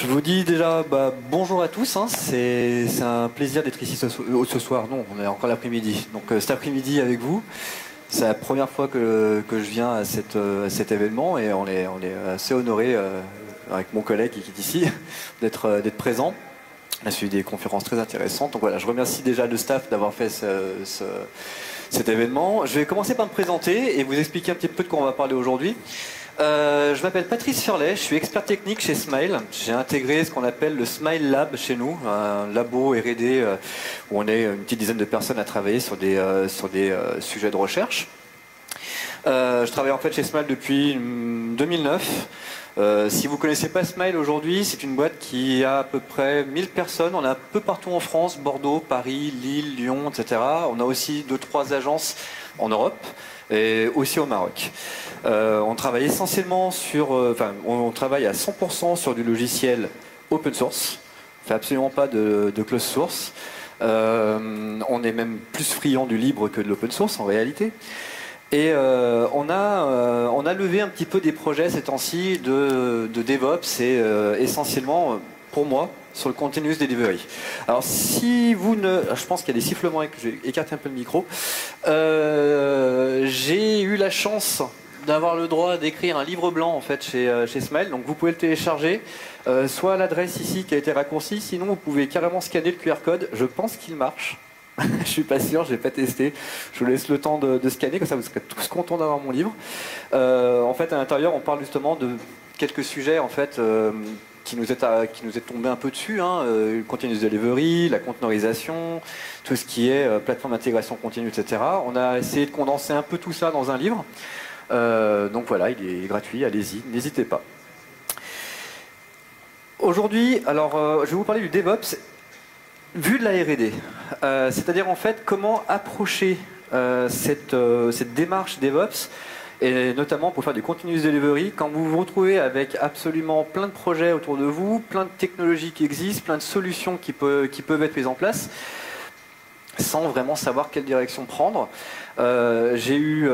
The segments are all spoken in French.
Je vous dis déjà bonjour à tous, hein. C'est un plaisir d'être ici ce soir. Non, on est encore l'après-midi. Donc cet après-midi avec vous, c'est la première fois que je viens à cet événement et on est assez honoré avec mon collègue qui est ici d'être présent. On a suivi des conférences très intéressantes. Donc voilà, je remercie déjà le staff d'avoir fait cet événement. Je vais commencer par me présenter et vous expliquer un petit peu de quoi on va parler aujourd'hui. Je m'appelle Patrice Furlet, je suis expert technique chez Smile. J'ai intégré ce qu'on appelle le Smile Lab chez nous, un labo R&D où on est une petite dizaine de personnes à travailler sur des sujets de recherche. Je travaille en fait chez Smile depuis 2009. Si vous ne connaissez pas Smile aujourd'hui, c'est une boîte qui a à peu près 1000 personnes. On est un peu partout en France, Bordeaux, Paris, Lille, Lyon, etc. On a aussi 2-3 agences en Europe et aussi au Maroc. On travaille essentiellement on travaille à 100% sur du logiciel open source. On ne fait absolument pas de closed source. On est même plus friand du libre que de l'open source en réalité. Et on a levé un petit peu des projets ces temps-ci de DevOps et essentiellement, pour moi, sur le continuous delivery. Alors si vous ne... Je pense qu'il y a des sifflements et que je vais écarter un peu le micro. J'ai eu la chance d'avoir le droit d'écrire un livre blanc en fait chez Smile, donc vous pouvez le télécharger, soit à l'adresse ici qui a été raccourcie, sinon vous pouvez carrément scanner le QR code, je pense qu'il marche. Je suis pas sûr, je n'ai pas testé. Je vous laisse le temps de scanner, comme ça vous serez tous contents d'avoir mon livre. En fait, à l'intérieur, on parle justement de quelques sujets en fait qui nous est tombé un peu dessus, hein, le continuous delivery, la containerisation, tout ce qui est plateforme d'intégration continue, etc. On a essayé de condenser un peu tout ça dans un livre. Donc voilà, il est gratuit, allez-y, n'hésitez pas. Aujourd'hui, alors, je vais vous parler du DevOps. Vu de la R&D, c'est-à-dire en fait comment approcher cette démarche DevOps, et notamment pour faire du continuous delivery, quand vous vous retrouvez avec absolument plein de projets autour de vous, plein de technologies qui existent, plein de solutions qui peuvent être mises en place, sans vraiment savoir quelle direction prendre. J'ai eu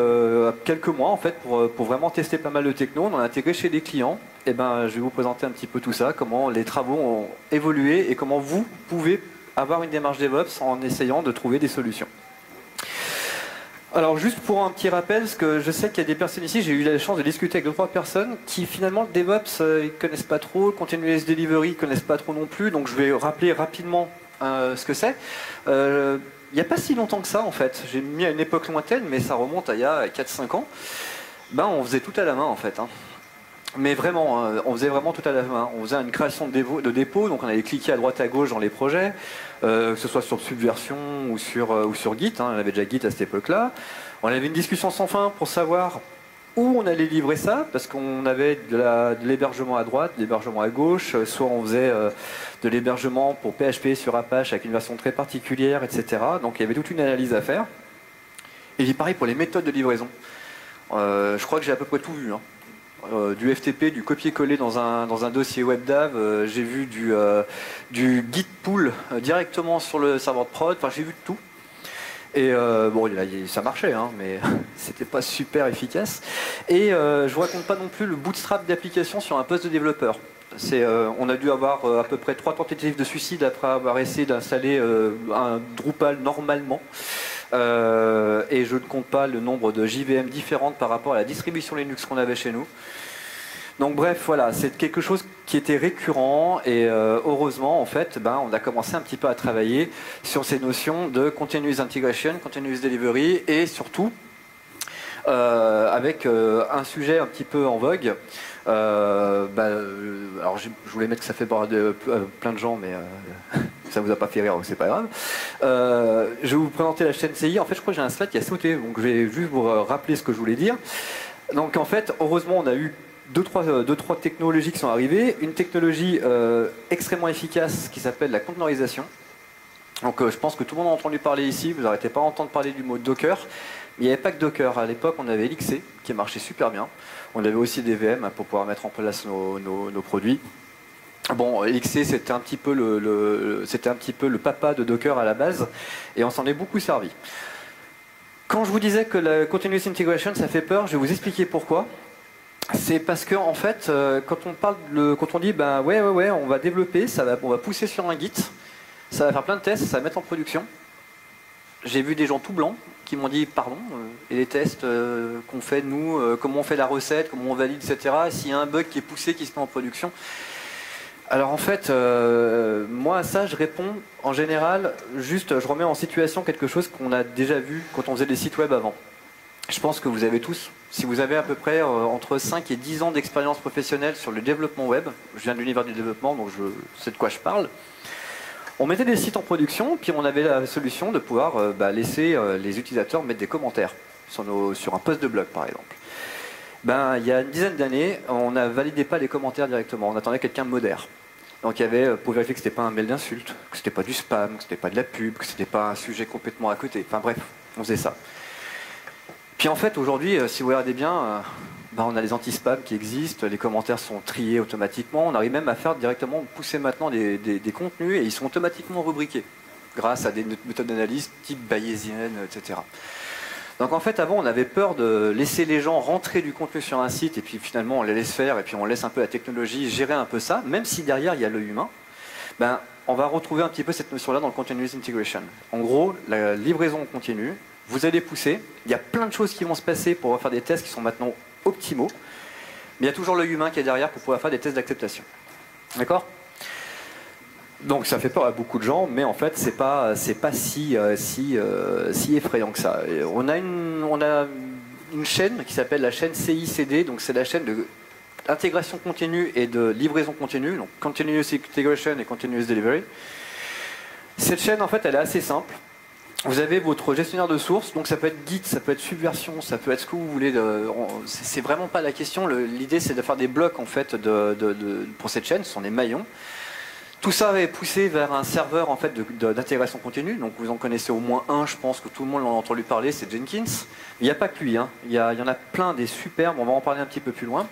quelques mois en fait pour vraiment tester pas mal de techno. On a intégré chez des clients. Et je vais vous présenter un petit peu tout ça, comment les travaux ont évolué et comment vous pouvez avoir une démarche DevOps en essayant de trouver des solutions. Alors juste pour un petit rappel, parce que je sais qu'il y a des personnes ici, j'ai eu la chance de discuter avec 2-3 personnes qui finalement le DevOps ils connaissent pas trop, le continuous delivery ils connaissent pas trop non plus, donc je vais rappeler rapidement ce que c'est. Il n'y a pas si longtemps que ça en fait, j'ai mis à une époque lointaine, mais ça remonte à il y a 4-5 ans, on faisait tout à la main en fait. Hein. Mais vraiment, on faisait vraiment tout à la main. On faisait une création de dépôt, donc on allait cliquer à droite à gauche dans les projets, que ce soit sur Subversion ou sur Git, hein, on avait déjà Git à cette époque-là. On avait une discussion sans fin pour savoir où on allait livrer ça, parce qu'on avait de l'hébergement à droite, de l'hébergement à gauche, soit on faisait de l'hébergement pour PHP sur Apache avec une version très particulière, etc. Donc il y avait toute une analyse à faire. Et pareil pour les méthodes de livraison. Je crois que j'ai à peu près tout vu. Hein. Du FTP, du copier-coller dans un dossier WebDAV, j'ai vu du Git pull directement sur le serveur de prod, enfin j'ai vu de tout. Et ça marchait, hein, mais c'était pas super efficace. Et je vous raconte pas non plus le bootstrap d'application sur un poste de développeur. On a dû avoir à peu près 3 tentatives de suicide après avoir essayé d'installer un Drupal normalement. Et je ne compte pas le nombre de JVM différentes par rapport à la distribution Linux qu'on avait chez nous. Donc bref, voilà, c'est quelque chose qui était récurrent et heureusement, en fait, on a commencé un petit peu à travailler sur ces notions de continuous integration, continuous delivery et surtout avec un sujet un petit peu en vogue. Alors je voulais mettre que ça fait peur de plein de gens, mais ça vous a pas fait rire, donc c'est pas grave. Je vais vous présenter la chaîne CI. En fait, je crois que j'ai un slide qui a sauté, donc je vais juste vous rappeler ce que je voulais dire. Donc en fait, heureusement, on a eu deux, trois technologies qui sont arrivées. Une technologie extrêmement efficace qui s'appelle la containerisation. Donc je pense que tout le monde a entendu parler ici, vous n'arrêtez pas à entendre parler du mot Docker. Mais il n'y avait pas que Docker. À l'époque, on avait LXC qui marchait super bien. On avait aussi des VM pour pouvoir mettre en place nos produits. Bon, LXC, c'était un petit peu le papa de Docker à la base, et on s'en est beaucoup servi. Quand je vous disais que la continuous integration, ça fait peur, je vais vous expliquer pourquoi. C'est parce que en fait, quand on dit bah ouais, on va développer, on va pousser sur un Git, ça va faire plein de tests, ça va mettre en production. J'ai vu des gens tout blancs qui m'ont dit pardon, et les tests qu'on fait nous, comment on fait la recette, comment on valide, etc. S'il y a un bug qui est poussé, qui se met en production. Alors en fait, moi à ça je réponds en général, juste je remets en situation quelque chose qu'on a déjà vu quand on faisait des sites web avant. Je pense que vous avez tous, si vous avez à peu près entre 5 et 10 ans d'expérience professionnelle sur le développement web, je viens de l'univers du développement donc je sais de quoi je parle. On mettait des sites en production, puis on avait la solution de pouvoir laisser les utilisateurs mettre des commentaires sur un post de blog, par exemple. Il y a une dizaine d'années, on ne validait pas les commentaires directement, on attendait quelqu'un modère. Donc il y avait, pour vérifier que ce n'était pas un mail d'insulte, que ce n'était pas du spam, que ce n'était pas de la pub, que ce n'était pas un sujet complètement à côté. Enfin bref, on faisait ça. Puis en fait, aujourd'hui, si vous regardez bien, on a les anti-spam qui existent, les commentaires sont triés automatiquement, on arrive même à faire directement pousser maintenant des contenus et ils sont automatiquement rubriqués grâce à des méthodes d'analyse type bayésienne, etc. Donc en fait, avant, on avait peur de laisser les gens rentrer du contenu sur un site et puis finalement on les laisse faire et puis on laisse un peu la technologie gérer un peu ça, même si derrière il y a l'œil humain. On va retrouver un petit peu cette notion-là dans le Continuous Integration. En gros, la livraison continue, vous allez pousser, il y a plein de choses qui vont se passer pour faire des tests qui sont maintenant optimaux, mais il y a toujours l'œil humain qui est derrière pour pouvoir faire des tests d'acceptation. D'accord ? Donc ça fait peur à beaucoup de gens, mais en fait c'est pas si effrayant que ça. On a une chaîne qui s'appelle la chaîne CICD, donc c'est la chaîne de intégration continue et de livraison continue, donc Continuous Integration et Continuous Delivery. Cette chaîne en fait elle est assez simple. Vous avez votre gestionnaire de sources, donc ça peut être Git, ça peut être Subversion, ça peut être ce que vous voulez. C'est vraiment pas la question. L'idée c'est de faire des blocs en fait pour cette chaîne, ce sont des maillons. Tout ça est poussé vers un serveur en fait d'intégration continue. Donc vous en connaissez au moins un, je pense que tout le monde en a entendu parler, c'est Jenkins. Il n'y a pas que lui, hein. Il y en a plein des superbes. On va en parler un petit peu plus loin.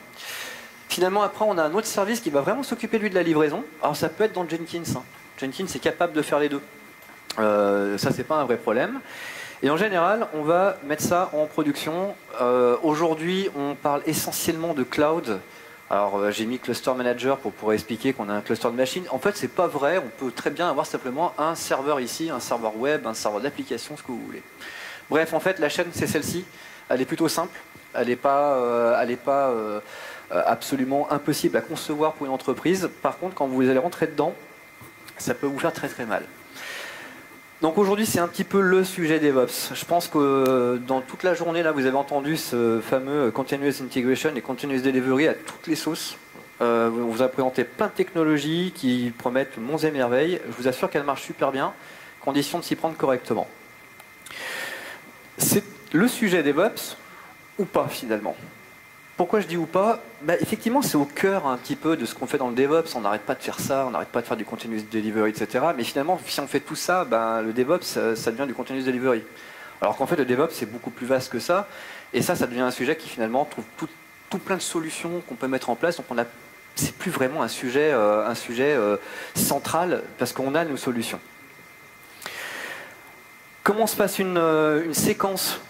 Finalement, après, on a un autre service qui va vraiment s'occuper lui de la livraison. Alors ça peut être dans Jenkins. Hein. Jenkins est capable de faire les deux. Ça c'est pas un vrai problème. Et en général, on va mettre ça en production. Aujourd'hui, on parle essentiellement de cloud. Alors j'ai mis Cluster Manager pour pouvoir expliquer qu'on a un cluster de machines. En fait, c'est pas vrai. On peut très bien avoir simplement un serveur ici, un serveur web, un serveur d'application, ce que vous voulez. Bref, en fait, la chaîne c'est celle-ci. Elle est plutôt simple. Elle n'est pas, absolument impossible à concevoir pour une entreprise. Par contre, quand vous allez rentrer dedans, ça peut vous faire très très mal. Donc aujourd'hui, c'est un petit peu le sujet DevOps. Je pense que dans toute la journée, là, vous avez entendu ce fameux Continuous Integration et Continuous Delivery à toutes les sauces. On vous a présenté plein de technologies qui promettent monts et merveilles. Je vous assure qu'elles marchent super bien, condition de s'y prendre correctement. C'est le sujet DevOps ou pas finalement? Pourquoi je dis ou pas? Effectivement, c'est au cœur un petit peu de ce qu'on fait dans le DevOps. On n'arrête pas de faire ça, on n'arrête pas de faire du Continuous Delivery, etc. Mais finalement, si on fait tout ça, le DevOps, ça devient du Continuous Delivery. Alors qu'en fait, le DevOps, c'est beaucoup plus vaste que ça. Et ça devient un sujet qui finalement trouve tout plein de solutions qu'on peut mettre en place. Donc c'est plus vraiment un sujet central parce qu'on a nos solutions. Comment se passe une séquence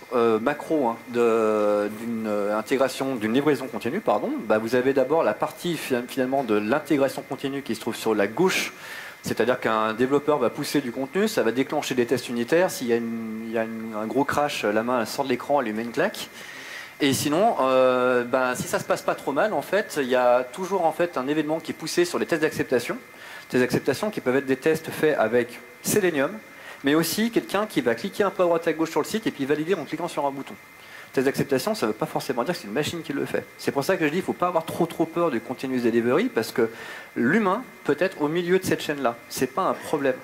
macro d'une intégration, d'une livraison continue, pardon. Vous avez d'abord la partie finalement de l'intégration continue qui se trouve sur la gauche, c'est-à-dire qu'un développeur va pousser du contenu, ça va déclencher des tests unitaires. S'il y a un gros crash, la main elle sort de l'écran, elle lui met une claque. Et sinon, si ça se passe pas trop mal, en fait, il y a toujours en fait un événement qui est poussé sur les tests d'acceptation. Des acceptations qui peuvent être des tests faits avec Selenium, mais aussi quelqu'un qui va cliquer un peu à droite à gauche sur le site et puis valider en cliquant sur un bouton. Test d'acceptation, ça ne veut pas forcément dire que c'est une machine qui le fait. C'est pour ça que je dis qu'il ne faut pas avoir trop peur du continuous delivery, parce que l'humain peut être au milieu de cette chaîne-là. Ce n'est pas un problème.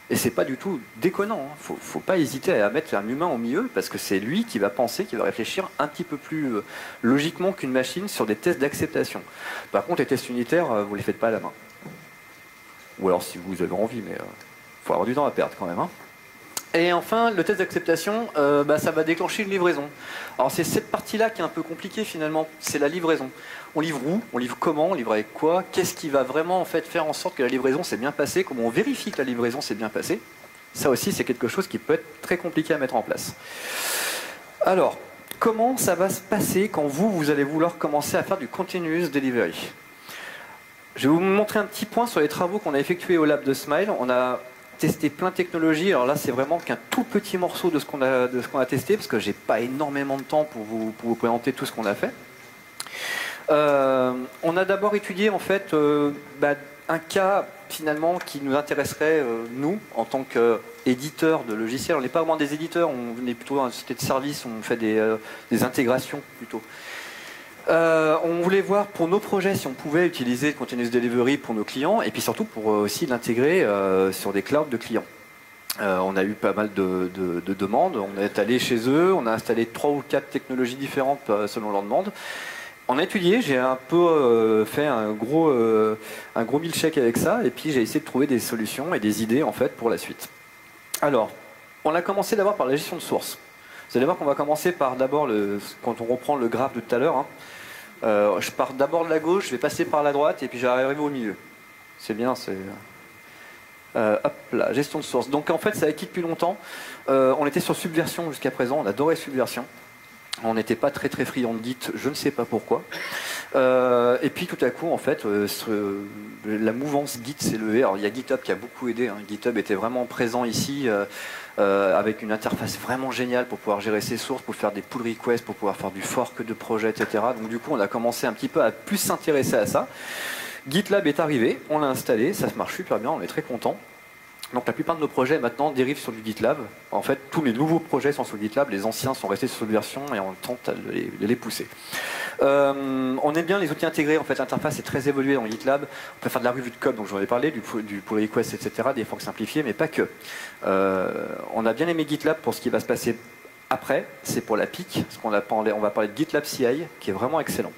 Et c'est pas du tout déconnant. Il ne faut pas hésiter à mettre un humain au milieu, parce que c'est lui qui va penser, qui va réfléchir un petit peu plus logiquement qu'une machine sur des tests d'acceptation. Par contre, les tests unitaires, vous ne les faites pas à la main. Ou alors si vous avez envie, mais faut avoir du temps à perdre quand même. Hein. Et enfin, le test d'acceptation, ça va déclencher une livraison. Alors c'est cette partie-là qui est un peu compliquée finalement, c'est la livraison. On livre où? On livre comment? On livre avec quoi? Qu'est-ce qui va vraiment en fait faire en sorte que la livraison s'est bien passée? Comment on vérifie que la livraison s'est bien passée? Ça aussi, c'est quelque chose qui peut être très compliqué à mettre en place. Alors, comment ça va se passer quand vous allez vouloir commencer à faire du continuous delivery. Je vais vous montrer un petit point sur les travaux qu'on a effectués au lab de Smile. On a testé plein de technologies. Alors là, c'est vraiment qu'un tout petit morceau de ce qu'on a testé, parce que j'ai pas énormément de temps pour vous présenter tout ce qu'on a fait. On a d'abord étudié en fait un cas finalement qui nous intéresserait nous en tant qu'éditeurs de logiciels. On n'est pas vraiment des éditeurs, on est plutôt dans une société de service, on fait des intégrations plutôt. On voulait voir pour nos projets si on pouvait utiliser le Continuous Delivery pour nos clients et puis surtout pour aussi l'intégrer sur des clouds de clients. On a eu pas mal de demandes, on est allé chez eux, on a installé 3 ou 4 technologies différentes selon leurs demandes. On a étudié, j'ai un peu fait un gros milkshake avec ça et puis j'ai essayé de trouver des solutions et des idées en fait pour la suite. Alors, on a commencé d'abord par la gestion de source. Vous allez voir qu'on va commencer par d'abord, quand on reprend le graphe de tout à l'heure, hein, je pars d'abord de la gauche, je vais passer par la droite et puis j'arrive au milieu. C'est bien, c'est... hop là, gestion de source. Donc en fait, ça acquis depuis longtemps. On était sur Subversion jusqu'à présent, on adorait Subversion. On n'était pas très friand de Git, je ne sais pas pourquoi. Et puis tout à coup, en fait, la mouvance Git s'est levée. Alors il y a GitHub qui a beaucoup aidé. Hein. GitHub était vraiment présent ici, avec une interface vraiment géniale pour pouvoir gérer ses sources, pour faire des pull requests, pour pouvoir faire du fork de projet, etc. Donc du coup, on a commencé un petit peu à plus s'intéresser à ça. GitLab est arrivé, on l'a installé, ça se marche super bien, on est très content. Donc la plupart de nos projets maintenant dérivent sur du GitLab. En fait, tous les nouveaux projets sont sur GitLab, les anciens sont restés sur cette version et on tente de les pousser. On aime bien les outils intégrés, en fait l'interface est très évoluée dans GitLab. On peut faire de la revue de code, donc j'en ai parlé, du pull request, etc., des forks simplifiés, mais pas que. On a bien aimé GitLab pour ce qui va se passer après, c'est pour la PIC, parce on va parler de GitLab CI, qui est vraiment excellent.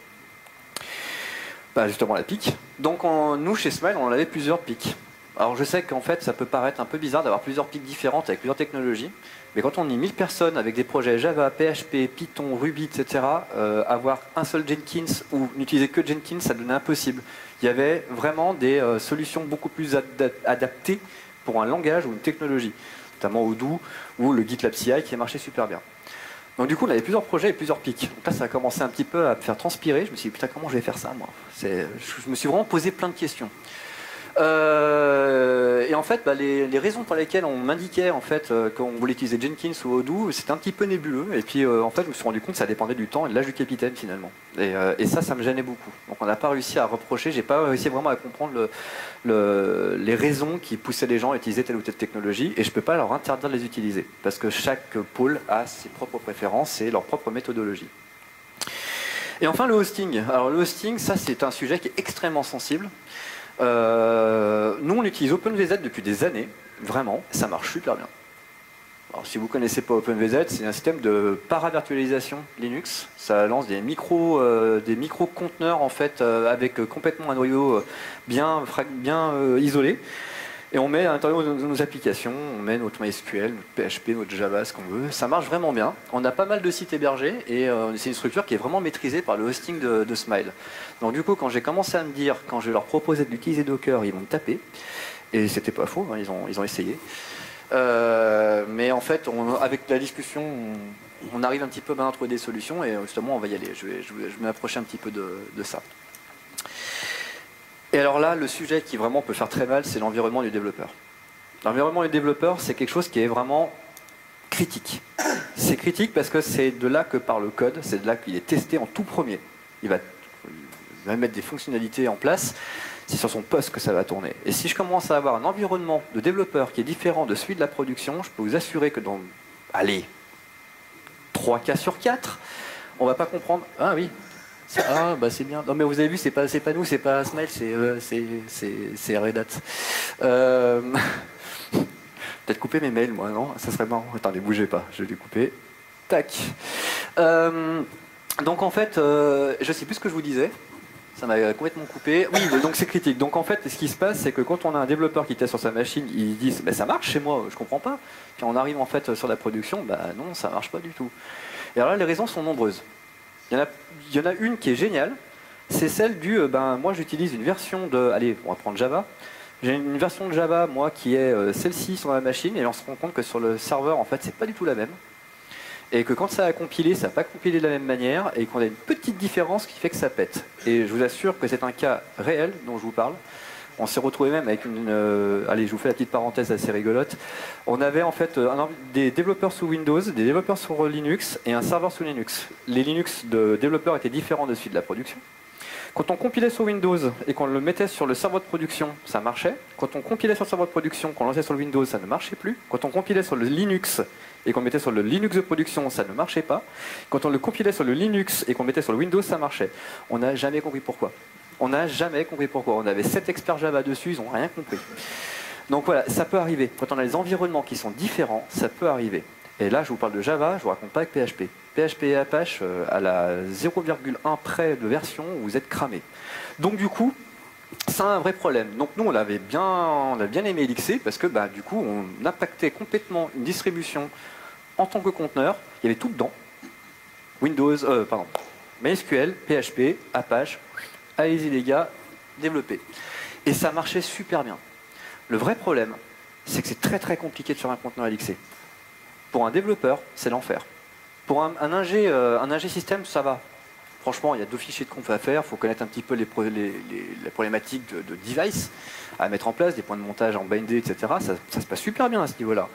Bah, justement la PIC. Donc nous, chez Smile, on avait plusieurs PIC. Alors je sais qu'en fait ça peut paraître un peu bizarre d'avoir plusieurs pics différentes avec plusieurs technologies, mais quand on est 1000 personnes avec des projets Java, PHP, Python, Ruby, etc., avoir un seul Jenkins ou n'utiliser que Jenkins, ça devenait impossible. Il y avait vraiment des solutions beaucoup plus adaptées pour un langage ou une technologie, notamment Odoo ou le GitLab CI qui a marché super bien. Donc du coup on avait plusieurs projets et plusieurs pics. Donc là ça a commencé un petit peu à me faire transpirer, je me suis dit putain comment je vais faire ça moi. Je me suis vraiment posé plein de questions. Et en fait, les raisons pour lesquelles on m'indiquait en fait qu'on voulait utiliser Jenkins ou Odoo, c'était un petit peu nébuleux. Et puis en fait, je me suis rendu compte que ça dépendait du temps et de l'âge du capitaine finalement. Et ça me gênait beaucoup. Donc on n'a pas réussi à reprocher, j'ai pas réussi vraiment à comprendre les raisons qui poussaient les gens à utiliser telle ou telle technologie. Et je peux pas leur interdire de les utiliser parce que chaque pôle a ses propres préférences et leur propre méthodologie. Et enfin le hosting. Alors le hosting, ça c'est un sujet qui est extrêmement sensible. Nous on utilise OpenVZ depuis des années, vraiment, ça marche super bien. Alors si vous ne connaissez pas OpenVZ, c'est un système de paravirtualisation Linux, ça lance des micro-conteneurs en fait avec complètement un noyau bien isolé. Et on met à l'intérieur de nos applications, on met notre MySQL, notre PHP, notre Java, ce qu'on veut. Ça marche vraiment bien. On a pas mal de sites hébergés et c'est une structure qui est vraiment maîtrisée par le hosting de Smile. Donc du coup, quand j'ai commencé à me dire, quand je leur proposais d'utiliser Docker, ils vont me taper. Et c'était pas faux, hein, ils ont essayé. Mais en fait, avec la discussion, on arrive un petit peu à trouver des solutions et justement, on va y aller. Je vais m'approcher un petit peu de ça. Et alors là, le sujet qui vraiment peut faire très mal, c'est l'environnement du développeur. L'environnement du développeur, c'est quelque chose qui est vraiment critique. C'est critique parce que c'est de là que part le code, c'est de là qu'il est testé en tout premier. Il va mettre des fonctionnalités en place, c'est sur son poste que ça va tourner. Et si je commence à avoir un environnement de développeur qui est différent de celui de la production, je peux vous assurer que dans, allez, 3 cas sur 4, on va pas comprendre. Ah oui. Ah bah c'est bien. Non mais vous avez vu, c'est pas nous, c'est pas Smile, c'est Red Hat. Peut-être couper mes mails, moi, non? Ça serait marrant. Attendez, bougez pas, je vais les couper. Tac. Donc en fait, je sais plus ce que je vous disais. Ça m'a complètement coupé. Oui, donc c'est critique. Donc en fait, ce qui se passe, c'est que quand on a un développeur qui teste sur sa machine, ils disent bah, ça marche chez moi, je comprends pas. Quand on arrive en fait sur la production, bah non, ça marche pas du tout. Et alors là, les raisons sont nombreuses. Il y en a une qui est géniale, c'est celle du moi j'utilise une version de. Allez, on va prendre Java. J'ai une version de Java, moi, qui est celle-ci sur ma machine, et on se rend compte que sur le serveur, en fait, c'est pas du tout la même. et que quand ça a compilé, ça n'a pas compilé de la même manière, et qu'on a une petite différence qui fait que ça pète. Et je vous assure que c'est un cas réel dont je vous parle. On s'est retrouvé même avec une... allez, je vous fais la petite parenthèse assez rigolote. On avait en fait des développeurs sous Windows, des développeurs sur Linux et un serveur sous Linux. Les Linux de développeurs étaient différents de celui de la production. Quand on compilait sur Windows et qu'on le mettait sur le serveur de production, ça marchait. Quand on compilait sur le serveur de production, qu'on lançait sur le Windows, ça ne marchait plus. Quand on compilait sur le Linux et qu'on le mettait sur le Linux de production, ça ne marchait pas. Quand on le compilait sur le Linux et qu'on le mettait sur le Windows, ça marchait. On n'a jamais compris pourquoi. On n'a jamais compris pourquoi. On avait 7 experts Java dessus, ils n'ont rien compris. Donc voilà, ça peut arriver. Quand on a des environnements qui sont différents, ça peut arriver. Et là, je vous parle de Java, je ne vous raconte pas avec PHP. PHP et Apache, à la 0,1 près de version, vous êtes cramé. Donc du coup, c'est un vrai problème. Donc nous, on a bien aimé LXC parce que du coup, on impactait complètement une distribution en tant que conteneur. Il y avait tout dedans. Windows, MySQL, PHP, Apache. Allez-y les gars, développez. Et ça marchait super bien. Le vrai problème, c'est que c'est très très compliqué de faire un conteneur LXC. Pour un développeur, c'est l'enfer. Pour un ingé système, ça va. Franchement, il y a 2 fichiers de conf à faire, il faut connaître un petit peu les problématiques de device à mettre en place, des points de montage en bindé, etc. Ça se passe super bien à ce niveau-là.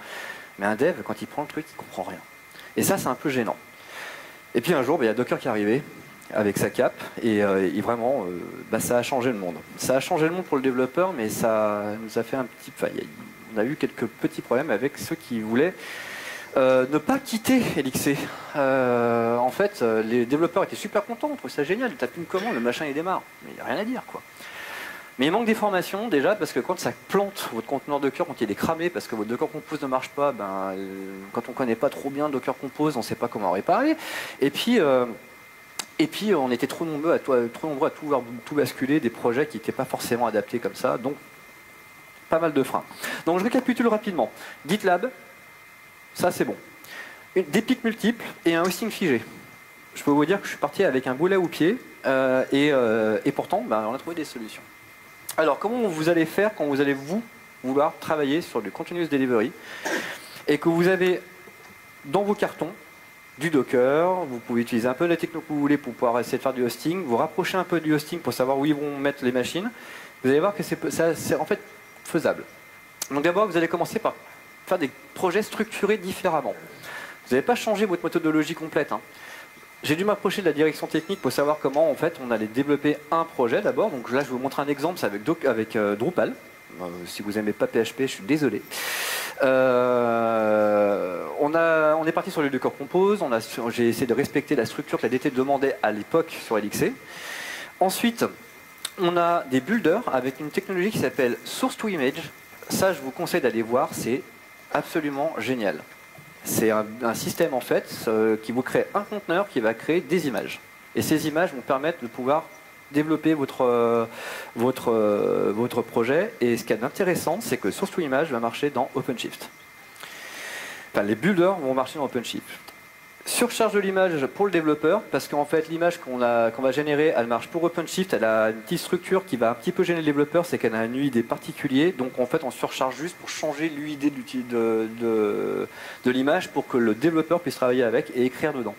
Mais un dev, quand il prend le truc, il ne comprend rien. Et ça, c'est un peu gênant. Et puis un jour, il y a Docker qui est arrivé avec sa cape, et vraiment, ça a changé le monde. Ça a changé le monde pour le développeur, mais ça nous a fait on a eu quelques petits problèmes avec ceux qui voulaient ne pas quitter LXC. En fait, les développeurs étaient super contents, on trouve ça génial, ils tapent une commande, le machin il démarre. Mais il n'y a rien à dire, quoi. Mais il manque des formations déjà, parce que quand ça plante votre conteneur Docker, quand il est cramé, parce que votre Docker Compose ne marche pas, quand on ne connaît pas trop bien Docker Compose, on ne sait pas comment réparer. Et puis on était trop nombreux à tout basculer, des projets qui n'étaient pas forcément adaptés comme ça, donc pas mal de freins. Donc je récapitule rapidement. GitLab, ça c'est bon. Des pics multiples et un hosting figé. Je peux vous dire que je suis parti avec un boulet au pied, et pourtant, on a trouvé des solutions. Alors, comment vous allez faire quand vous allez vouloir travailler sur du continuous delivery et que vous avez dans vos cartons du Docker, vous pouvez utiliser un peu la techno que vous voulez pour pouvoir essayer de faire du hosting, vous rapprochez un peu du hosting pour savoir où ils vont mettre les machines, vous allez voir que c'est en fait faisable. Donc d'abord, vous allez commencer par faire des projets structurés différemment. Vous n'allez pas changer votre méthodologie complète. J'ai dû m'approcher de la direction technique pour savoir comment en fait on allait développer un projet d'abord. Donc là, je vais vous montrer un exemple, c'est avec Drupal. Si vous n'aimez pas PHP, je suis désolé. On est parti sur le Docker Compose. J'ai essayé de respecter la structure que la DT demandait à l'époque sur LXC. Ensuite, on a des builders avec une technologie qui s'appelle Source to Image. Ça, je vous conseille d'aller voir, c'est absolument génial. C'est un système en fait qui vous crée un conteneur qui va créer des images. Et ces images vont permettre de pouvoir développer votre projet. Et ce qui est intéressant, c'est que Source to Image va marcher dans OpenShift. Enfin, les builders vont marcher dans OpenShift. Surcharge de l'image pour le développeur, parce qu'en fait l'image qu'on va générer, elle marche pour OpenShift, elle a une petite structure qui va un petit peu gêner le développeur, c'est qu'elle a un UID particulier, donc en fait on surcharge juste pour changer l'UID de l'image pour que le développeur puisse travailler avec et écrire dedans.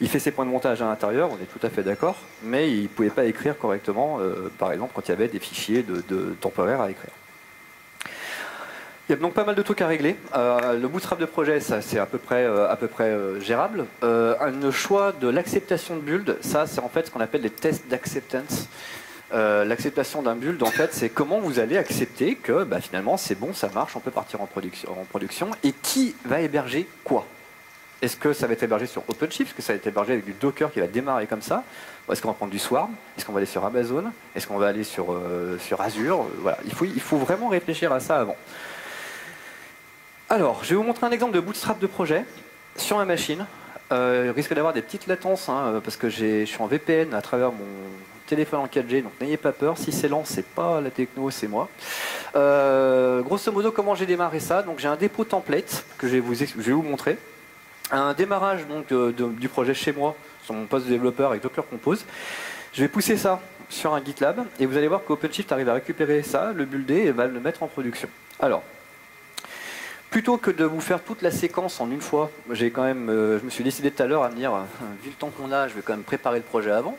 Il fait ses points de montage à l'intérieur, on est tout à fait d'accord, mais il ne pouvait pas écrire correctement, par exemple quand il y avait des fichiers de temporaires à écrire. Il y a donc pas mal de trucs à régler. Le bootstrap de projet, ça c'est à peu près gérable. Un choix de l'acceptation de build, ça c'est en fait ce qu'on appelle les tests d'acceptance. L'acceptation d'un build, en fait, c'est comment vous allez accepter que finalement c'est bon, ça marche, on peut partir en production. Et qui va héberger quoi? Est-ce que ça va être hébergé sur OpenShift? Est-ce que ça va être hébergé avec du Docker qui va démarrer comme ça? Est-ce qu'on va prendre du Swarm? Est-ce qu'on va aller sur Amazon? Est-ce qu'on va aller sur Azure? Voilà, il faut vraiment réfléchir à ça avant. Alors, je vais vous montrer un exemple de bootstrap de projet sur ma machine. Il risque d'avoir des petites latences parce que je suis en VPN à travers mon téléphone en 4G, donc n'ayez pas peur. Si c'est lent, c'est pas la techno, c'est moi. Grosso modo, comment j'ai démarré ça? Donc j'ai un dépôt template que je vais vous montrer. Un démarrage donc, du projet chez moi, sur mon poste de développeur avec Docker Compose. Je vais pousser ça sur un GitLab et vous allez voir qu'OpenShift arrive à récupérer ça, le builder et va le mettre en production. Alors, plutôt que de vous faire toute la séquence en une fois, j'ai quand même, je me suis décidé tout à l'heure à me dire, vu le temps qu'on a, je vais quand même préparer le projet avant.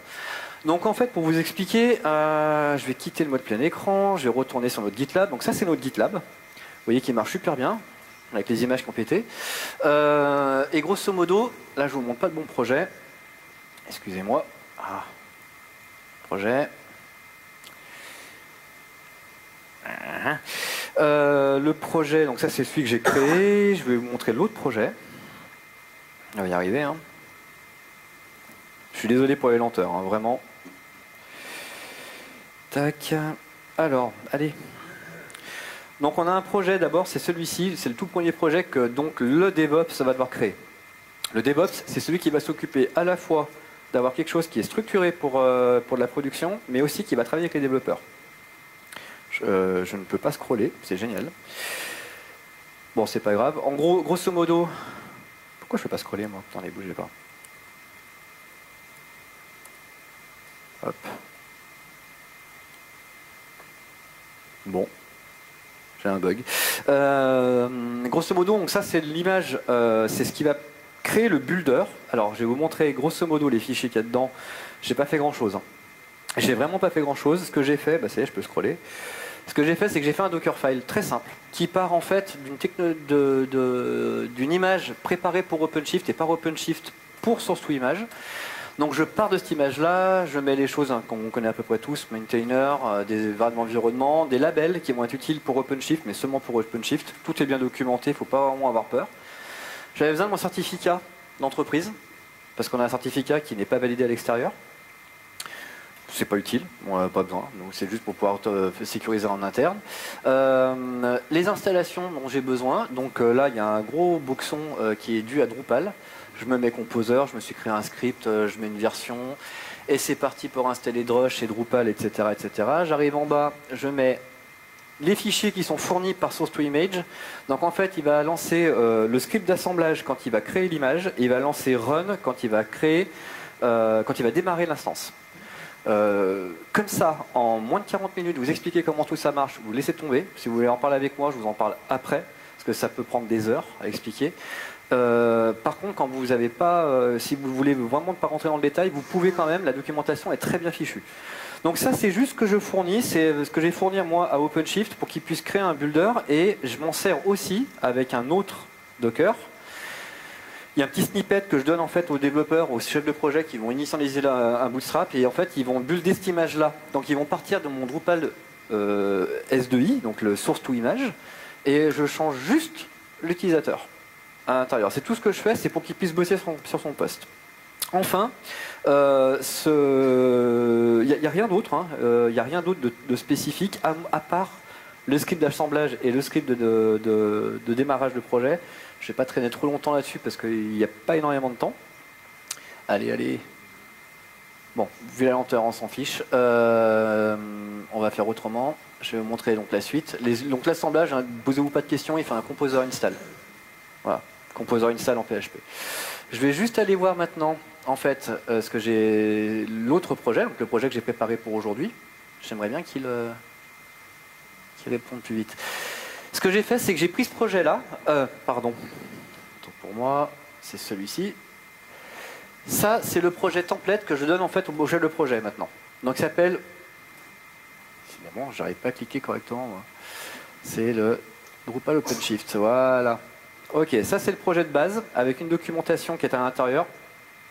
Donc en fait, pour vous expliquer, je vais quitter le mode plein écran, je vais retourner sur notre GitLab. Donc ça, c'est notre GitLab. Vous voyez qu'il marche super bien, avec les images qui ont pété. Et grosso modo, là, je vous montre pas le bon projet. Excusez-moi. Ah. Projet. Le projet, donc ça c'est celui que j'ai créé. Je vais vous montrer l'autre projet. On va y arriver. Hein. Je suis désolé pour les lenteurs, hein, vraiment. Tac. Alors, allez. Donc on a un projet d'abord, c'est celui-ci, c'est le tout premier projet que donc le DevOps va devoir créer. Le DevOps, c'est celui qui va s'occuper à la fois d'avoir quelque chose qui est structuré pour de la production, mais aussi qui va travailler avec les développeurs. Je ne peux pas scroller, c'est génial. Bon, c'est pas grave. En gros, grosso modo, pourquoi je ne peux pas scroller moi? Attendez, bougez pas. Hop. Bon, j'ai un bug. Grosso modo, donc ça c'est l'image, c'est ce qui va créer le builder. Alors, je vais vous montrer grosso modo les fichiers qu'il y a dedans. J'ai pas fait grand chose. Hein. J'ai vraiment pas fait grand chose. Ce que j'ai fait, bah ça y est, je peux scroller. Ce que j'ai fait, c'est que j'ai fait un Dockerfile très simple, qui part en fait d'une image préparée pour OpenShift et par OpenShift pour source-to-image. Donc je pars de cette image-là, je mets les choses hein, qu'on connaît à peu près tous, maintainer, des variables d'environnement, des labels qui vont être utiles pour OpenShift, mais seulement pour OpenShift. Tout est bien documenté, il ne faut pas vraiment avoir peur. J'avais besoin de mon certificat d'entreprise, parce qu'on a un certificat qui n'est pas validé à l'extérieur. C'est pas utile, on n'a pas besoin, donc c'est juste pour pouvoir sécuriser en interne. Les installations dont j'ai besoin, donc là il y a un gros boxon qui est dû à Drupal. Je me mets Composer, je me suis créé un script, je mets une version, et c'est parti pour installer Drush et Drupal, etc. etc. J'arrive en bas, je mets les fichiers qui sont fournis par source-to-image. Donc en fait, il va lancer le script d'assemblage quand il va créer l'image, et il va lancer run quand il va démarrer l'instance. Comme ça, en moins de 40 minutes, vous expliquez comment tout ça marche, vous laissez tomber. Si vous voulez en parler avec moi, je vous en parle après, parce que ça peut prendre des heures à expliquer. Par contre, quand vous n'avez pas, si vous voulez vraiment ne pas rentrer dans le détail, vous pouvez quand même, la documentation est très bien fichue. Donc ça, c'est juste ce que je fournis, c'est ce que j'ai fourni moi à OpenShift pour qu'il puisse créer un builder, et je m'en sers aussi avec un autre Docker. Il y a un petit snippet que je donne en fait aux développeurs, aux chefs de projet qui vont initialiser un bootstrap, et en fait ils vont builder cette image-là. Donc ils vont partir de mon Drupal S2I, donc le source to image, et je change juste l'utilisateur à l'intérieur. C'est tout ce que je fais, c'est pour qu'il puisse bosser sur son poste. Enfin, il n'y a rien d'autre, hein, y a rien d'autre de spécifique à part le script d'assemblage et le script de démarrage de projet. Je ne vais pas traîner trop longtemps là-dessus parce qu'il n'y a pas énormément de temps. Allez, allez. Bon, vu la lenteur, on s'en fiche. On va faire autrement. Je vais vous montrer donc la suite. Donc l'assemblage, hein, posez-vous pas de questions, il fait un composer install. Voilà, composer install en PHP. Je vais juste aller voir maintenant, en fait, ce que j'ai l'autre projet, donc le projet que j'ai préparé pour aujourd'hui. J'aimerais bien qu'il réponde plus vite. Ce que j'ai fait, c'est que j'ai pris ce projet-là. Pardon. Pour moi, c'est celui-ci. Ça, c'est le projet template que je donne en fait au chef de projet maintenant. Donc, il s'appelle. Finalement, j'arrive pas à cliquer correctement. C'est le Drupal OpenShift. Voilà. Ok, ça c'est le projet de base avec une documentation qui est à l'intérieur.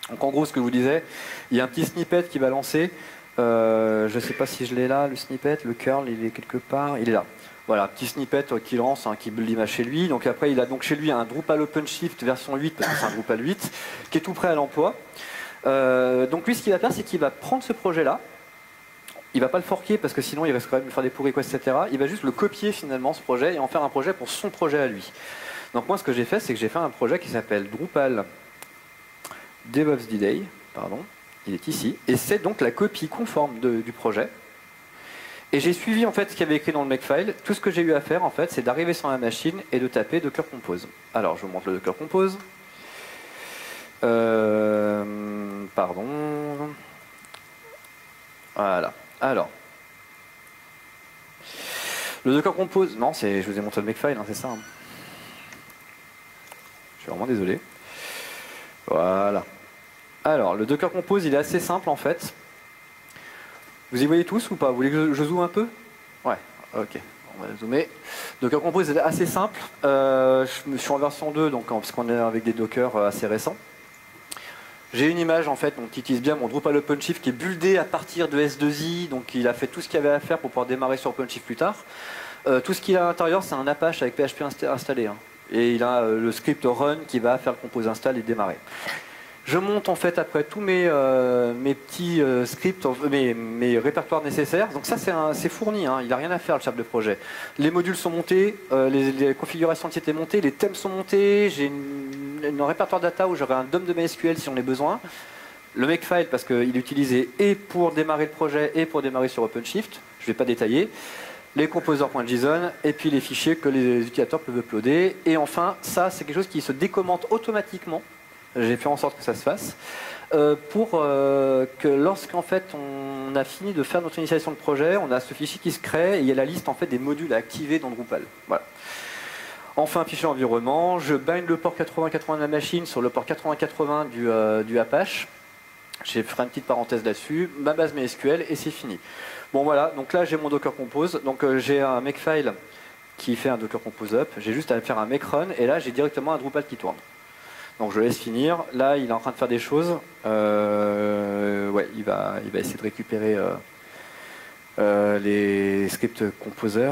Donc, en gros, ce que je vous disais, il y a un petit snippet qui va lancer. Je ne sais pas si je l'ai là, le snippet. Le curl, il est quelque part. Il est là. Voilà, petit snippet qui lance, hein, qui build l'image chez lui. Donc après, il a donc chez lui un Drupal OpenShift version 8, parce que c'est un Drupal 8, qui est tout prêt à l'emploi. Donc lui, ce qu'il va faire, c'est qu'il va prendre ce projet-là. Il va pas le forker, parce que sinon, il risque quand même de faire des pull requests, etc. Il va juste le copier finalement, ce projet, et en faire un projet pour son projet à lui. Donc moi, ce que j'ai fait, c'est que j'ai fait un projet qui s'appelle Drupal DevOps D-Day. Pardon, il est ici. Et c'est donc la copie conforme du projet. Et j'ai suivi en fait ce qu'il y avait écrit dans le makefile. Tout ce que j'ai eu à faire en fait, c'est d'arriver sur la machine et de taper Docker Compose. Alors je vous montre le Docker Compose. Pardon. Voilà. Alors. Le Docker Compose. Non, je vous ai montré le makefile, hein, c'est ça. Hein. suis vraiment désolé. Voilà. Alors, le Docker Compose, il est assez simple en fait. Vous y voyez tous ou pas? Vous voulez que je zoome un peu? Ouais, ok. On va zoomer. Docker Compose est assez simple. Je suis en version 2, donc, parce qu'on est avec des Docker assez récents. J'ai une image en fait, donc, qui utilise bien mon Drupal OpenShift qui est buildé à partir de S2I, donc il a fait tout ce qu'il y avait à faire pour pouvoir démarrer sur OpenShift plus tard. Tout ce qu'il a à l'intérieur, c'est un Apache avec PHP installé. Hein. Et il a le script run qui va faire le compose install et démarrer. Je monte en fait après tous mes petits scripts, mes répertoires nécessaires. Donc ça c'est fourni, hein. Il n'a rien à faire le chef de projet. Les modules sont montés, les configurations étaient montées, les thèmes sont montés, j'ai un répertoire data où j'aurai un DOM de MySQL si on a besoin. Le makefile parce qu'il est utilisé et pour démarrer le projet et pour démarrer sur OpenShift. Je ne vais pas détailler. Les composer.json et puis les fichiers que les utilisateurs peuvent uploader. Et enfin, ça c'est quelque chose qui se décommente automatiquement. J'ai fait en sorte que ça se fasse, pour que lorsqu'en fait on a fini de faire notre initialisation de projet, on a ce fichier qui se crée et il y a la liste en fait des modules à activer dans Drupal. Voilà. Enfin, fichier environnement, je bind le port 8080 de la machine sur le port 8080 du Apache. J'ai fait une petite parenthèse là-dessus, ma base MySQL et c'est fini. Bon voilà, donc là j'ai mon Docker Compose, donc j'ai un makefile qui fait un Docker Compose up, j'ai juste à faire un make run et là j'ai directement un Drupal qui tourne. Donc je laisse finir. Là, il est en train de faire des choses. Ouais, il va essayer de récupérer les scripts composer.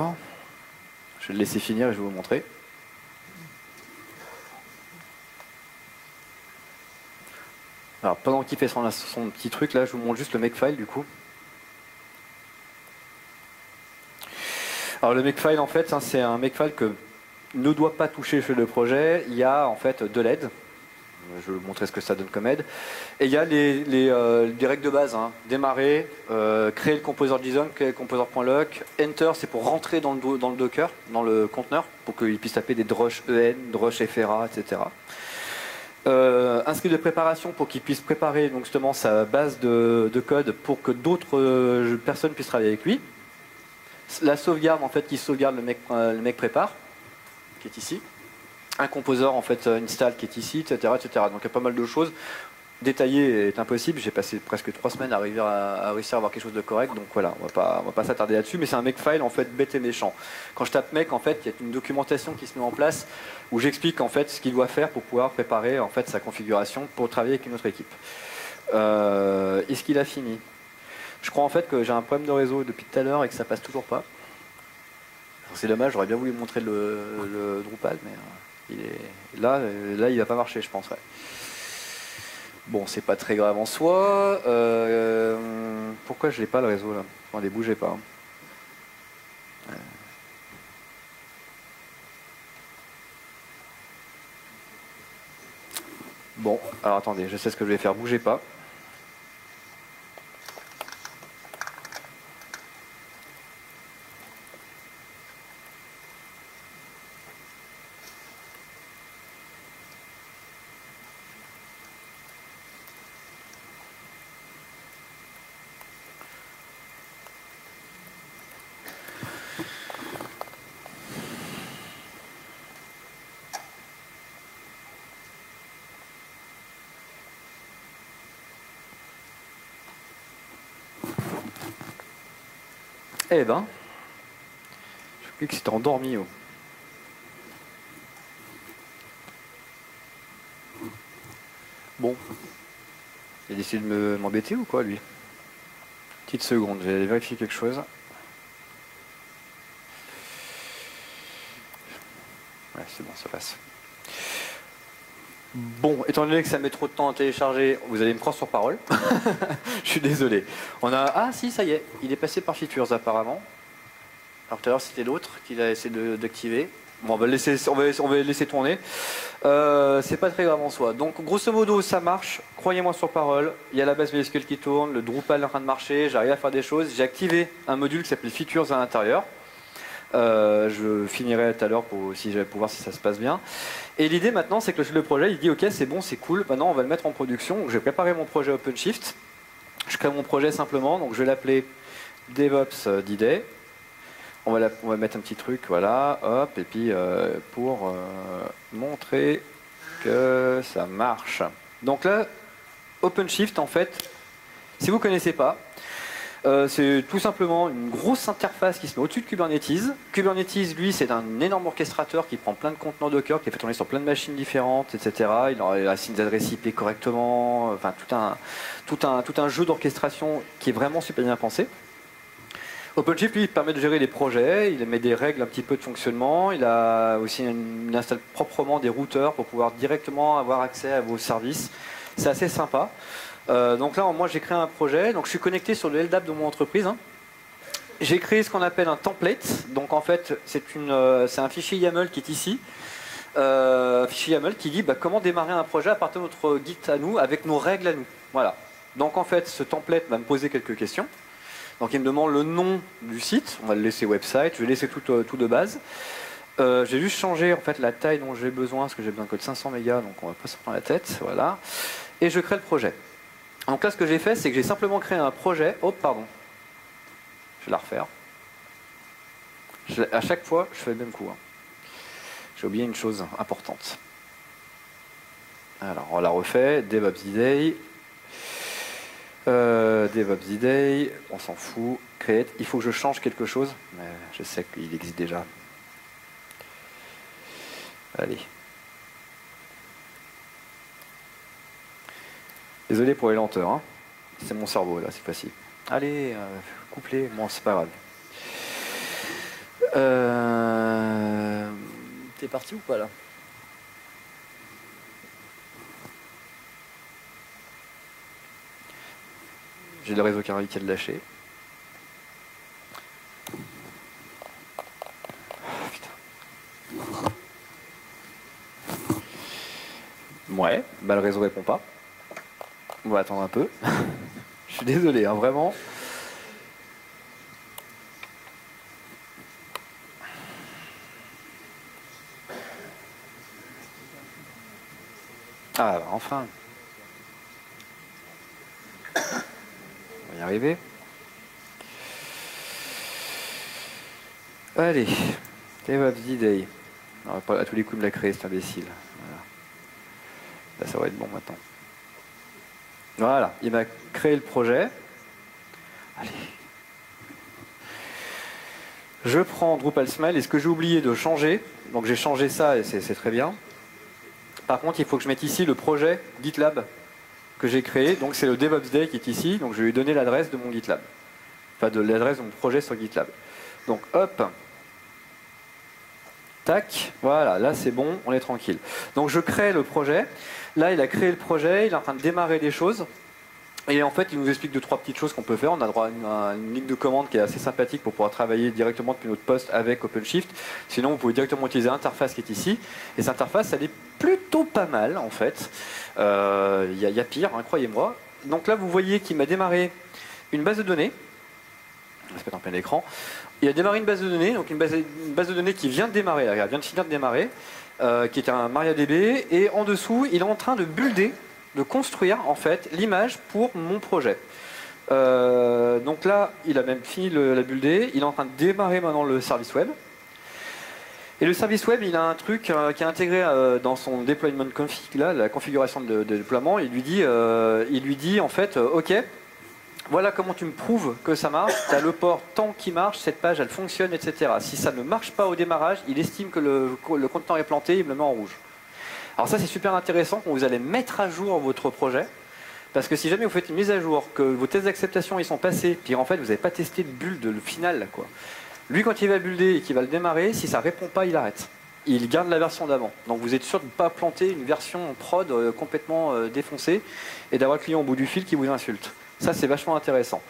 Je vais le laisser finir et je vais vous montrer. Alors pendant qu'il fait son petit truc, là, je vous montre juste le makefile du coup. Alors le makefile, en fait, hein, c'est un makefile que ne doit pas toucher le projet. Il y a en fait de l'aide. Je vais vous montrer ce que ça donne comme aide. Et il y a des règles de base. Hein. Démarrer, créer le composer.json, créer le composer.lock. Enter, c'est pour rentrer dans le Docker, dans le conteneur, pour qu'il puisse taper des drush en, drush FRA, etc. Un script de préparation pour qu'il puisse préparer donc, justement sa base de code pour que d'autres personnes puissent travailler avec lui. La sauvegarde, en fait, qui sauvegarde le mec prépare, qui est ici. Un composer en fait install qui est ici, etc., etc. Donc il y a pas mal de choses. Détailler est impossible. J'ai passé presque 3 semaines à réussir à avoir quelque chose de correct. Donc voilà, on va pas s'attarder là-dessus. Mais c'est un makefile en fait bête et méchant. Quand je tape make, en fait, il y a une documentation qui se met en place où j'explique en fait ce qu'il doit faire pour pouvoir préparer en fait sa configuration pour travailler avec une autre équipe. Est-ce qu'il a fini? Je crois en fait que j'ai un problème de réseau depuis tout à l'heure et que ça passe toujours pas. C'est dommage. J'aurais bien voulu montrer le Drupal, mais là, il va pas marcher, je pense. Ouais. Bon, c'est pas très grave en soi. Pourquoi je l'ai pas le réseau là? Attendez, bougez pas. Bon, alors attendez, je sais ce que je vais faire. Bougez pas. Eh ben, je croyais que c'était endormi. Oh. Bon, il a décidé de m'embêter ou quoi, lui? Petite seconde, je vais aller vérifier quelque chose. Ouais, c'est bon, ça passe. Bon, étant donné que ça met trop de temps à télécharger, vous allez me croire sur parole. Je suis désolé. Ah si, ça y est, il est passé par Features apparemment. Alors tout à l'heure c'était l'autre qu'il a essayé d'activer. Bon, on va le laisser tourner. C'est pas très grave en soi. Donc grosso modo ça marche, croyez-moi sur parole. Il y a la base MySQL qui tourne, le Drupal est en train de marcher, j'arrive à faire des choses. J'ai activé un module qui s'appelle Features à l'intérieur. Je finirai tout à l'heure pour voir si ça se passe bien. Et l'idée maintenant, c'est que le projet, il dit ok, c'est bon, c'est cool, maintenant on va le mettre en production. Donc, je vais préparer mon projet OpenShift. Je crée mon projet simplement, donc je vais l'appeler DevOps D-Day. On va mettre un petit truc, voilà, hop, et puis pour montrer que ça marche. Donc là, OpenShift, en fait, si vous ne connaissez pas, c'est tout simplement une grosse interface qui se met au-dessus de Kubernetes. Kubernetes, lui, c'est un énorme orchestrateur qui prend plein de contenants Docker, qui est fait tourner sur plein de machines différentes, etc. Il assigne des adresses IP correctement, enfin tout un jeu d'orchestration qui est vraiment super bien pensé. OpenShift, lui, il permet de gérer les projets, il met des règles un petit peu de fonctionnement, il installe proprement des routeurs pour pouvoir directement avoir accès à vos services. C'est assez sympa. Donc là, moi, j'ai créé un projet. Donc, je suis connecté sur le LDAP de mon entreprise. Hein. J'ai créé ce qu'on appelle un template. Donc, en fait, c'est un fichier YAML qui est ici. Un fichier YAML qui dit comment démarrer un projet à partir de notre Git à nous, avec nos règles à nous. Voilà. Donc, en fait, ce template va me poser quelques questions. Donc, il me demande le nom du site. On va le laisser website. Je vais laisser tout de base. J'ai juste changé en fait la taille dont j'ai besoin, parce que j'ai besoin que de 500 mégas, donc on va pas se prendre la tête. Voilà. Et je crée le projet. Donc là, ce que j'ai fait, c'est que j'ai simplement créé un projet. Oh, pardon. Je vais la refaire. À chaque fois, je fais le même coup. Hein. J'ai oublié une chose importante. Alors, on la refait. DevOps Day. DevOps Day. On s'en fout. Create. Il faut que je change quelque chose. Mais je sais qu'il existe déjà. Allez. Désolé pour les lenteurs, hein. C'est mon cerveau là, c'est facile. Allez, couplez, bon c'est pas grave. T'es parti ou pas là? J'ai le réseau qui a lâché. Putain. Ouais, bah le réseau répond pas. On va attendre un peu. Je suis désolé, hein, vraiment. Ah, bah, enfin. On va y arriver. Allez. DevOps Day. On va pas à tous les coups me la créer, cet imbécile. Voilà. Là, ça va être bon maintenant. Voilà, il m'a créé le projet. Allez. Je prends Drupal Smile et ce que j'ai oublié de changer, donc j'ai changé ça et c'est très bien. Par contre, il faut que je mette ici le projet GitLab que j'ai créé. Donc c'est le DevOps Day qui est ici. Donc je vais lui donner l'adresse de mon GitLab. Enfin, de l'adresse de mon projet sur GitLab. Donc hop. Tac. Voilà, là c'est bon, on est tranquille. Donc je crée le projet. Là, il a créé le projet, il est en train de démarrer des choses. Et en fait, il nous explique 2-3 petites choses qu'on peut faire. On a droit à une ligne de commande qui est assez sympathique pour pouvoir travailler directement depuis notre poste avec OpenShift. Sinon, vous pouvez directement utiliser l'interface qui est ici. Et cette interface, elle est plutôt pas mal, en fait. Y a pire, hein, croyez-moi. Donc là, vous voyez qu'il m'a démarré une base de données. On va se mettre en plein écran. Il a démarré une base de données, donc une base de données qui vient de démarrer, là, elle vient de finir de démarrer, qui est un MariaDB. Et en dessous, il est en train de builder, de construire en fait l'image pour mon projet. Donc là, il a même fini la builder, il est en train de démarrer maintenant le service web. Et le service web, il a un truc qui est intégré dans son deployment config, là, la configuration de déploiement. Il lui dit en fait, ok, voilà comment tu me prouves que ça marche, tu as le port tant qui marche, cette page elle fonctionne, etc. Si ça ne marche pas au démarrage, il estime que le contenant est planté, il me le met en rouge. Alors ça c'est super intéressant quand vous allez mettre à jour votre projet, parce que si jamais vous faites une mise à jour, que vos tests d'acceptation ils sont passés, puis en fait vous n'avez pas testé le build, le final, quoi. Lui quand il va builder et qu'il va le démarrer, si ça ne répond pas, il arrête. Il garde la version d'avant. Donc vous êtes sûr de ne pas planter une version en prod complètement défoncée et d'avoir le client au bout du fil qui vous insulte. Ça c'est vachement intéressant.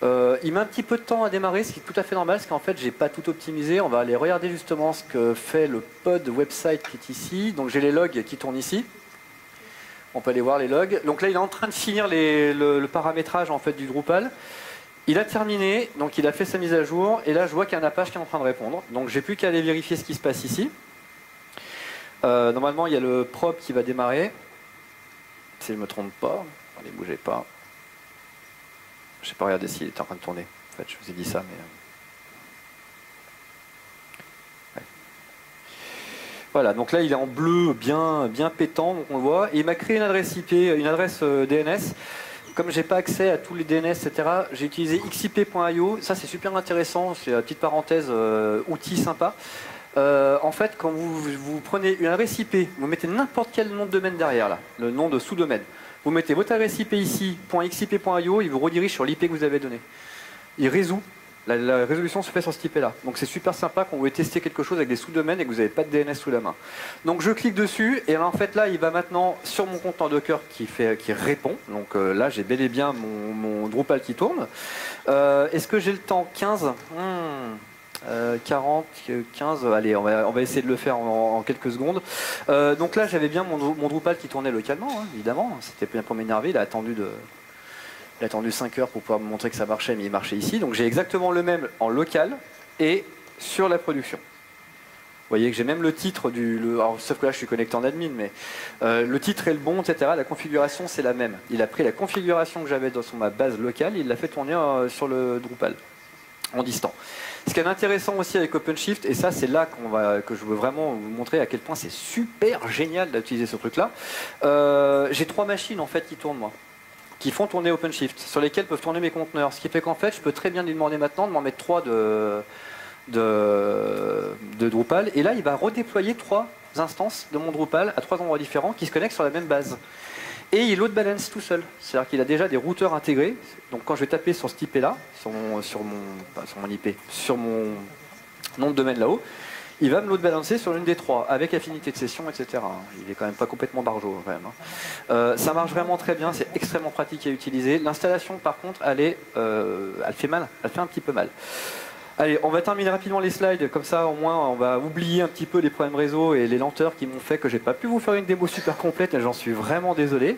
Il met un petit peu de temps à démarrer, ce qui est tout à fait normal, parce qu'en fait j'ai pas tout optimisé. On va aller regarder justement ce que fait le pod website qui est ici. Donc j'ai les logs qui tournent ici. On peut aller voir les logs. Donc là il est en train de finir le paramétrage en fait du Drupal. Il a terminé, donc il a fait sa mise à jour, et là je vois qu'il y a un Apache qui est en train de répondre. Donc j'ai plus qu'à aller vérifier ce qui se passe ici. Normalement il y a le prop qui va démarrer. Si je ne me trompe pas, allez bougez pas. Je n'ai pas regardé s'il était en train de tourner. En fait, je vous ai dit ça, mais... Voilà, donc là il est en bleu bien pétant, donc on le voit. Et il m'a créé une adresse IP, une adresse DNS. Comme j'ai pas accès à tous les DNS, etc., j'ai utilisé xip.io. Ça c'est super intéressant, c'est la petite parenthèse, outil sympa. En fait, quand vous prenez une adresse IP, vous mettez n'importe quel nom de domaine derrière, là, le nom de sous-domaine. Vous mettez votre adresse IP ici, .xip.io, il vous redirige sur l'IP que vous avez donné. Il résout. La résolution se fait sur ce IP-là. Donc c'est super sympa quand vous voulez tester quelque chose avec des sous-domaines et que vous n'avez pas de DNS sous la main. Donc je clique dessus et en fait là il va maintenant sur mon conteneur Docker qui répond. Donc là j'ai bel et bien mon Drupal qui tourne. Est-ce que j'ai le temps? 15 40, 15, allez, on va essayer de le faire en quelques secondes. Donc là j'avais bien mon Drupal qui tournait localement, hein, évidemment. C'était bien pour m'énerver, il a attendu 5 heures pour pouvoir me montrer que ça marchait, mais il marchait ici. Donc j'ai exactement le même en local et sur la production. Vous voyez que j'ai même le titre alors, sauf que là je suis connecté en admin, mais le titre est le bon, etc. La configuration c'est la même. Il a pris la configuration que j'avais sur ma base locale, il l'a fait tourner sur le Drupal en distant. Ce qui est intéressant aussi avec OpenShift, et ça c'est là que je veux vraiment vous montrer à quel point c'est super génial d'utiliser ce truc-là. J'ai 3 machines en fait qui tournent moi, qui font tourner OpenShift, sur lesquelles peuvent tourner mes conteneurs. Ce qui fait qu'en fait, je peux très bien lui demander maintenant de m'en mettre 3 de Drupal. Et là, il va redéployer 3 instances de mon Drupal à 3 endroits différents qui se connectent sur la même base. Et il load balance tout seul. C'est-à-dire qu'il a déjà des routeurs intégrés. Donc quand je vais taper sur cet IP-là, sur mon nom de domaine là-haut, il va me load balancer sur l'une des 3, avec affinité de session, etc. Il est quand même pas complètement barjot, quand même. Ça marche vraiment très bien, c'est extrêmement pratique à utiliser. L'installation, par contre, elle fait mal, elle fait un petit peu mal. Allez, on va terminer rapidement les slides, comme ça au moins on va oublier un petit peu les problèmes réseau et les lenteurs qui m'ont fait que j'ai pas pu vous faire une démo super complète et j'en suis vraiment désolé.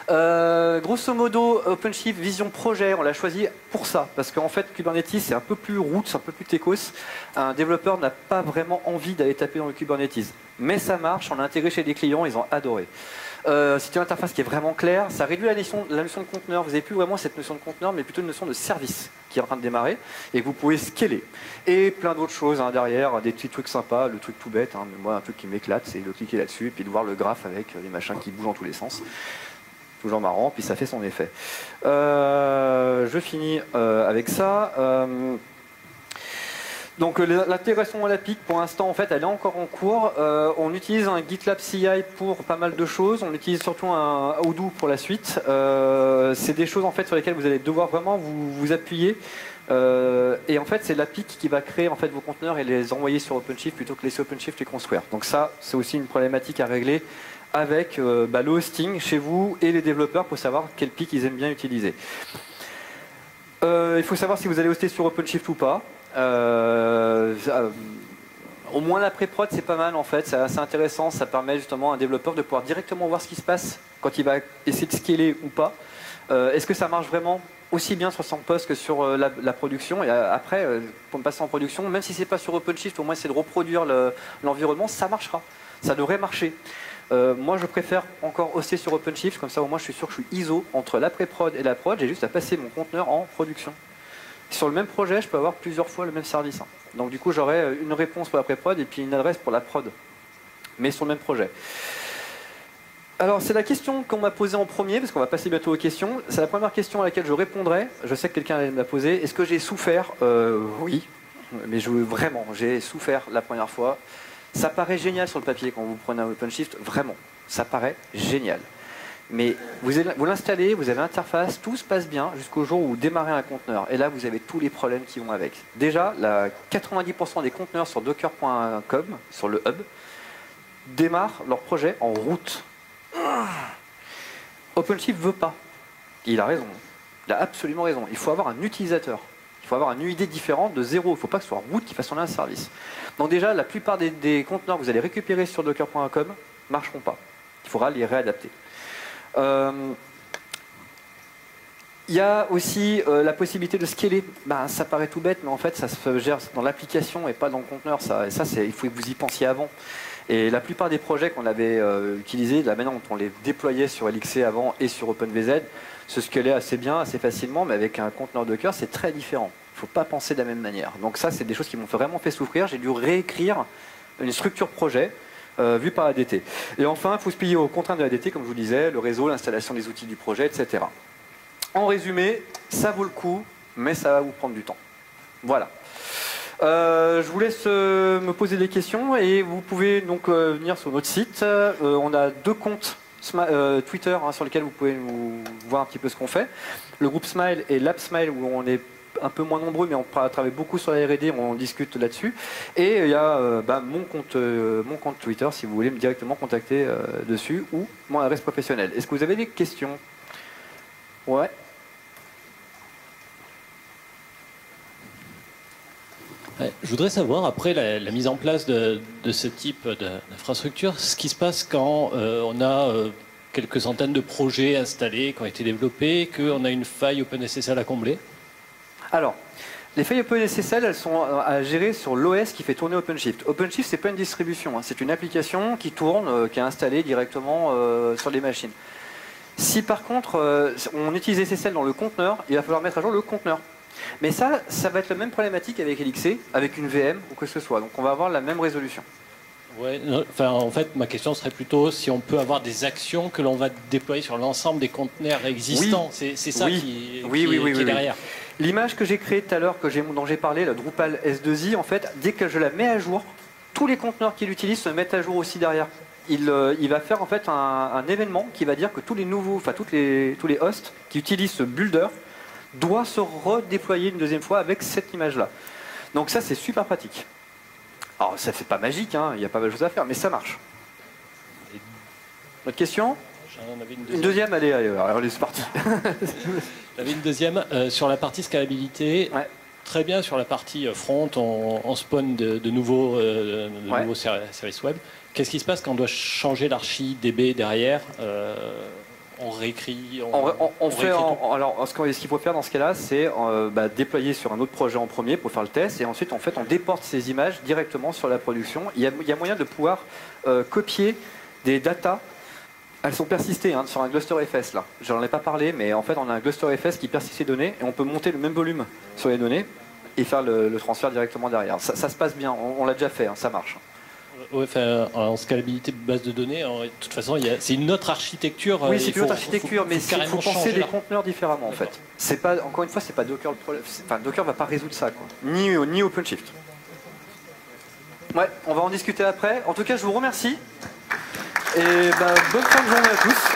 Grosso modo, OpenShift Vision Projet, on l'a choisi pour ça, parce qu'en fait Kubernetes c'est un peu plus roots, un peu plus techos. Un développeur n'a pas vraiment envie d'aller taper dans le Kubernetes. Mais ça marche, on l'a intégré chez des clients, ils ont adoré. C'est une interface qui est vraiment claire, ça réduit la notion de conteneur, vous n'avez plus vraiment cette notion de conteneur, mais plutôt une notion de service qui est en train de démarrer, et que vous pouvez scaler. Et plein d'autres choses hein, derrière, des petits trucs sympas, le truc tout bête, hein, mais moi un truc qui m'éclate, c'est de cliquer là-dessus, et puis de voir le graphe avec les machins qui bougent dans tous les sens. Toujours marrant, puis ça fait son effet. Je finis avec ça. Donc l'intégration à l'API, pour l'instant, en fait, elle est encore en cours. On utilise un GitLab CI pour pas mal de choses. On utilise surtout un Odoo pour la suite. C'est des choses en fait sur lesquelles vous allez devoir vraiment vous appuyer. Et en fait, c'est l'API qui va créer en fait vos conteneurs et les envoyer sur OpenShift plutôt que laisser OpenShift les construire. Donc ça, c'est aussi une problématique à régler avec le hosting chez vous et les développeurs pour savoir quel PIC ils aiment bien utiliser. Il faut savoir si vous allez hoster sur OpenShift ou pas. Au moins la pré-prod c'est pas mal en fait, c'est assez intéressant, ça permet justement à un développeur de pouvoir directement voir ce qui se passe quand il va essayer de scaler ou pas. Est-ce que ça marche vraiment aussi bien sur son poste que sur la production? Et après, pour me passer en production, même si c'est pas sur OpenShift, au moins c'est de reproduire l'environnement, ça marchera, ça devrait marcher. Moi je préfère encore hoster sur OpenShift, comme ça au moins je suis sûr que je suis ISO entre la pré-prod et la prod, j'ai juste à passer mon conteneur en production. Sur le même projet, je peux avoir plusieurs fois le même service. Hein. Donc du coup, j'aurai une réponse pour la pré-prod et puis une adresse pour la prod. Mais sur le même projet. Alors, c'est la question qu'on m'a posée en premier, parce qu'on va passer bientôt aux questions. C'est la première question à laquelle je répondrai. Je sais que quelqu'un allait me la poser. Est-ce que j'ai souffert? Oui. Mais vraiment, j'ai souffert la première fois. Ça paraît génial sur le papier quand vous prenez un OpenShift. Vraiment. Ça paraît génial. Mais vous l'installez, vous avez l'interface, tout se passe bien jusqu'au jour où vous démarrez un conteneur. Et là, vous avez tous les problèmes qui vont avec. Déjà, 90% des conteneurs sur docker.com, sur le hub, démarrent leur projet en route. OpenShift ne veut pas. Et il a raison. Il a absolument raison. Il faut avoir un utilisateur. Il faut avoir une UID différente de zéro. Il ne faut pas que ce soit root qui fasse tourner un service. Donc déjà, la plupart des conteneurs que vous allez récupérer sur docker.com ne marcheront pas. Il faudra les réadapter. Il y a aussi la possibilité de scaler. Ça paraît tout bête, mais en fait, ça se gère dans l'application et pas dans le conteneur. Il faut que vous y pensiez avant. Et la plupart des projets qu'on avait utilisés, de la manière dont on les déployait sur LXC avant et sur OpenVZ, se scalaient assez bien, assez facilement, mais avec un conteneur Docker, c'est très différent. Il ne faut pas penser de la même manière. Donc ça, c'est des choses qui m'ont vraiment fait souffrir. J'ai dû réécrire une structure projet vu par ADT. Et enfin, il faut se plier aux contraintes de ADT, comme je vous disais, le réseau, l'installation des outils du projet, etc. En résumé, ça vaut le coup, mais ça va vous prendre du temps. Voilà. Je vous laisse me poser des questions et vous pouvez donc venir sur notre site. On a 2 comptes Twitter sur lesquels vous pouvez voir un petit peu ce qu'on fait. Le groupe Smile et l'App Smile où on est un peu moins nombreux, mais on travaille beaucoup sur la R&D, on discute là-dessus. Et il y a mon compte Twitter, si vous voulez me directement contacter dessus, ou mon adresse professionnelle. Est-ce que vous avez des questions? Ouais. Je voudrais savoir, après la mise en place de ce type d'infrastructure, ce qui se passe quand on a quelques centaines de projets installés, qui ont été développés, qu'on a une faille OpenSSL à combler. Alors, les failles OpenSSL, elles sont à gérer sur l'OS qui fait tourner OpenShift. OpenShift, c'est pas une distribution, hein, c'est une application qui tourne, qui est installée directement sur les machines. Si par contre, on utilise SSL dans le conteneur, il va falloir mettre à jour le conteneur. Mais ça va être la même problématique avec LXC, avec une VM ou que ce soit. Donc on va avoir la même résolution. Ouais, enfin, en fait, ma question serait plutôt si on peut avoir des actions que l'on va déployer sur l'ensemble des conteneurs existants. Oui. C'est ça qui est derrière. L'image que j'ai créée tout à l'heure, dont j'ai parlé, la Drupal S2I, en fait, dès que je la mets à jour, tous les conteneurs qu'il utilise se mettent à jour aussi derrière. Il va faire en fait un événement qui va dire que tous les nouveaux, enfin tous les hosts qui utilisent ce builder doit se redéployer une deuxième fois avec cette image-là. Donc ça, c'est super pratique. Alors, ça fait pas magique, hein, il n'y a pas mal de choses à faire, mais ça marche. Autre question? Une deuxième, allez, c'est parti. J'avais une deuxième sur la partie scalabilité. Ouais. Très bien, sur la partie front, on spawn de nouveaux services web. Qu'est-ce qui se passe quand on doit changer l'archi DB derrière? On réécrit. Alors, ce qu'il faut faire dans ce cas-là, c'est déployer sur un autre projet en premier pour faire le test, et ensuite, en fait, on déporte ces images directement sur la production. Il y a moyen de pouvoir copier des datas. Elles sont persistées sur un cluster FS là. J'en ai pas parlé, mais en fait, on a un cluster FS qui persiste les données et on peut monter le même volume sur les données et faire le transfert directement derrière. Ça se passe bien. On l'a déjà fait, ça marche. Ouais, en scalabilité de base de données, de toute façon, c'est une autre architecture. Oui, c'est une autre architecture, mais il faut penser les conteneurs différemment en fait. C'est pas, encore une fois, c'est pas Docker le problème. Enfin, Docker va pas résoudre ça, quoi. Ni OpenShift. Ouais, on va en discuter après. En tout cas, je vous remercie et bonne fin de journée à tous.